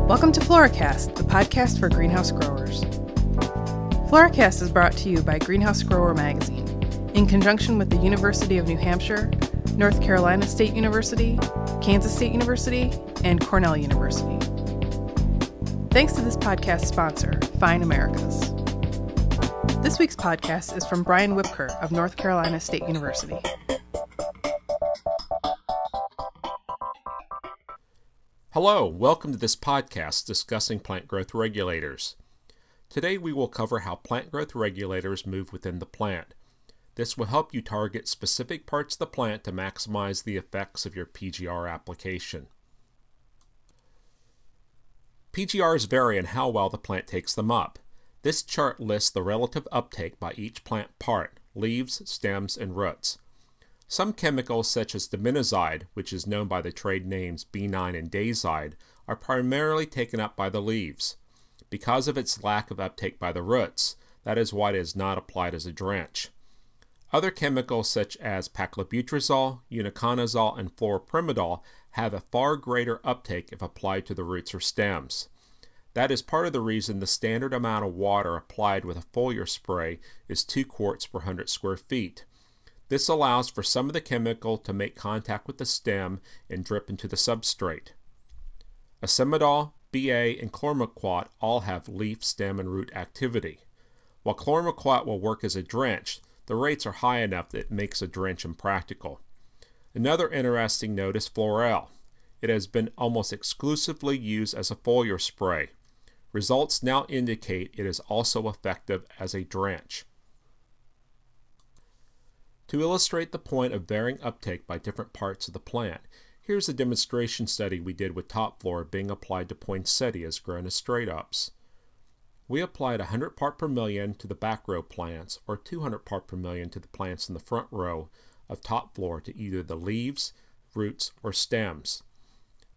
Welcome to Floracast, the podcast for greenhouse growers. Floracast is brought to you by Greenhouse Grower Magazine, in conjunction with the University of New Hampshire, North Carolina State University, Kansas State University, and Cornell University. Thanks to this podcast sponsor, Fine Americas. This week's podcast is from Brian Whipker of North Carolina State University. Hello, welcome to this podcast discussing plant growth regulators. Today we will cover how plant growth regulators move within the plant. This will help you target specific parts of the plant to maximize the effects of your PGR application. PGRs vary in how well the plant takes them up. This chart lists the relative uptake by each plant part, leaves, stems, and roots. Some chemicals such as diminizide, which is known by the trade names B9 and Dazide, are primarily taken up by the leaves. Because of its lack of uptake by the roots, that is why it is not applied as a drench. Other chemicals such as paclobutrazol, uniconazole, and fluoropyrimidol have a far greater uptake if applied to the roots or stems. That is part of the reason the standard amount of water applied with a foliar spray is 2 quarts per 100 square feet. This allows for some of the chemical to make contact with the stem and drip into the substrate. Acimidol, BA, and chlormequat all have leaf, stem, and root activity. While chlormequat will work as a drench, the rates are high enough that it makes a drench impractical. Another interesting note is Fluorel. It has been almost exclusively used as a foliar spray. Results now indicate it is also effective as a drench. To illustrate the point of varying uptake by different parts of the plant, here's a demonstration study we did with Topflor being applied to poinsettias grown as straight-ups. We applied 100 part per million to the back row plants or 200 part per million to the plants in the front row of Topflor to either the leaves, roots, or stems.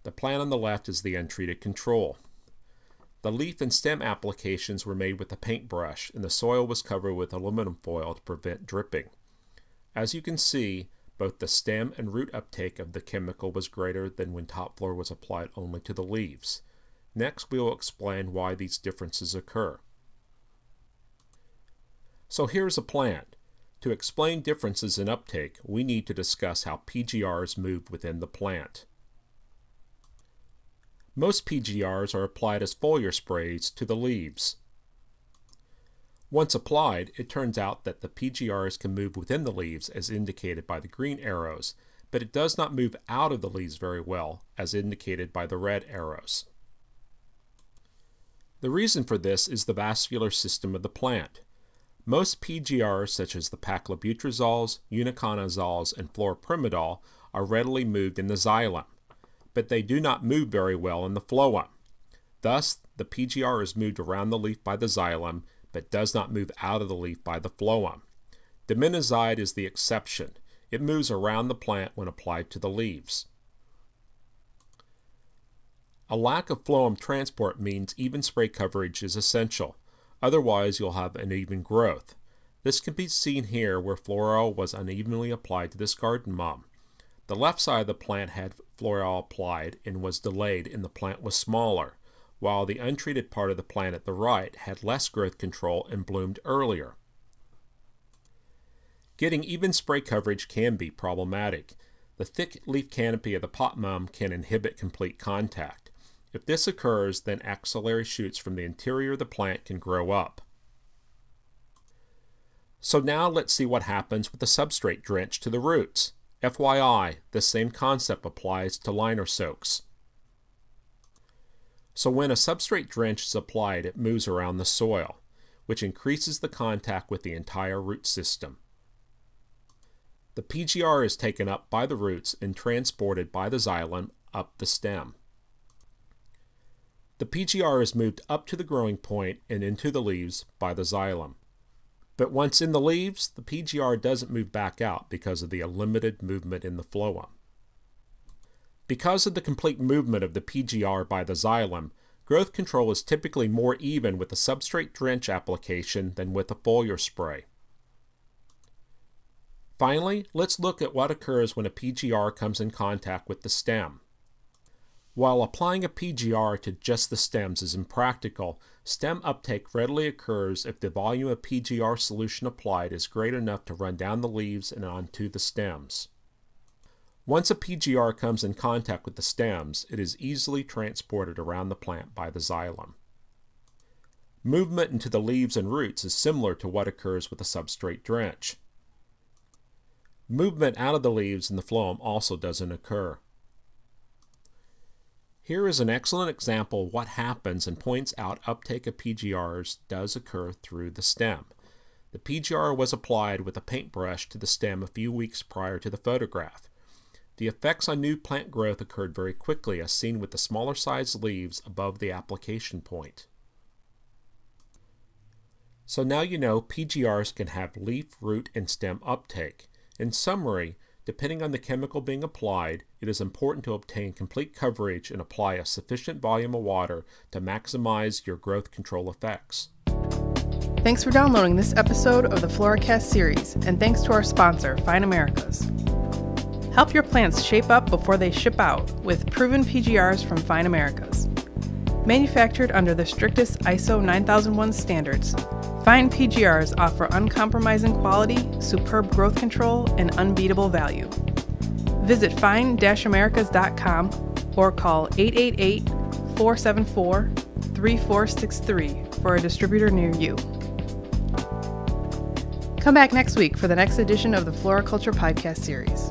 The plant on the left is the untreated control. The leaf and stem applications were made with a paintbrush, and the soil was covered with aluminum foil to prevent dripping. As you can see, both the stem and root uptake of the chemical was greater than when Topflor was applied only to the leaves. Next, we will explain why these differences occur. So here's a plant. To explain differences in uptake, we need to discuss how PGRs move within the plant. Most PGRs are applied as foliar sprays to the leaves. Once applied, it turns out that the PGRs can move within the leaves as indicated by the green arrows, but it does not move out of the leaves very well as indicated by the red arrows. The reason for this is the vascular system of the plant. Most PGRs such as the paclobutrazoles, unicanazoles, and fluoropyrimidol are readily moved in the xylem, but they do not move very well in the phloem. Thus, the PGR is moved around the leaf by the xylem, but does not move out of the leaf by the phloem. Diminizide is the exception. It moves around the plant when applied to the leaves. A lack of phloem transport means even spray coverage is essential. Otherwise, you'll have uneven growth. This can be seen here where Fluorel was unevenly applied to this garden mom. The left side of the plant had Fluorel applied and was delayed, and the plant was smaller, while the untreated part of the plant at the right had less growth control and bloomed earlier. Getting even spray coverage can be problematic. The thick leaf canopy of the pot mum can inhibit complete contact. If this occurs, then axillary shoots from the interior of the plant can grow up. So now let's see what happens with the substrate drench to the roots. FYI, the same concept applies to liner soaks. So when a substrate drench is applied, it moves around the soil, which increases the contact with the entire root system. The PGR is taken up by the roots and transported by the xylem up the stem. The PGR is moved up to the growing point and into the leaves by the xylem. But once in the leaves, the PGR doesn't move back out because of the limited movement in the phloem. Because of the complete movement of the PGR by the xylem, growth control is typically more even with a substrate drench application than with a foliar spray. Finally, let's look at what occurs when a PGR comes in contact with the stem. While applying a PGR to just the stems is impractical, stem uptake readily occurs if the volume of PGR solution applied is great enough to run down the leaves and onto the stems. Once a PGR comes in contact with the stems, it is easily transported around the plant by the xylem. Movement into the leaves and roots is similar to what occurs with a substrate drench. Movement out of the leaves and the phloem also doesn't occur. Here is an excellent example of what happens and points out uptake of PGRs does occur through the stem. The PGR was applied with a paintbrush to the stem a few weeks prior to the photograph. The effects on new plant growth occurred very quickly, as seen with the smaller sized leaves above the application point. So now you know PGRs can have leaf, root, and stem uptake. In summary, depending on the chemical being applied, it is important to obtain complete coverage and apply a sufficient volume of water to maximize your growth control effects. Thanks for downloading this episode of the Floracast series, and thanks to our sponsor, Fine Americas. Help your plants shape up before they ship out with proven PGRs from Fine Americas. Manufactured under the strictest ISO 9001 standards, Fine PGRs offer uncompromising quality, superb growth control, and unbeatable value. Visit fine-americas.com or call 888-474-3463 for a distributor near you. Come back next week for the next edition of the Floriculture Podcast series.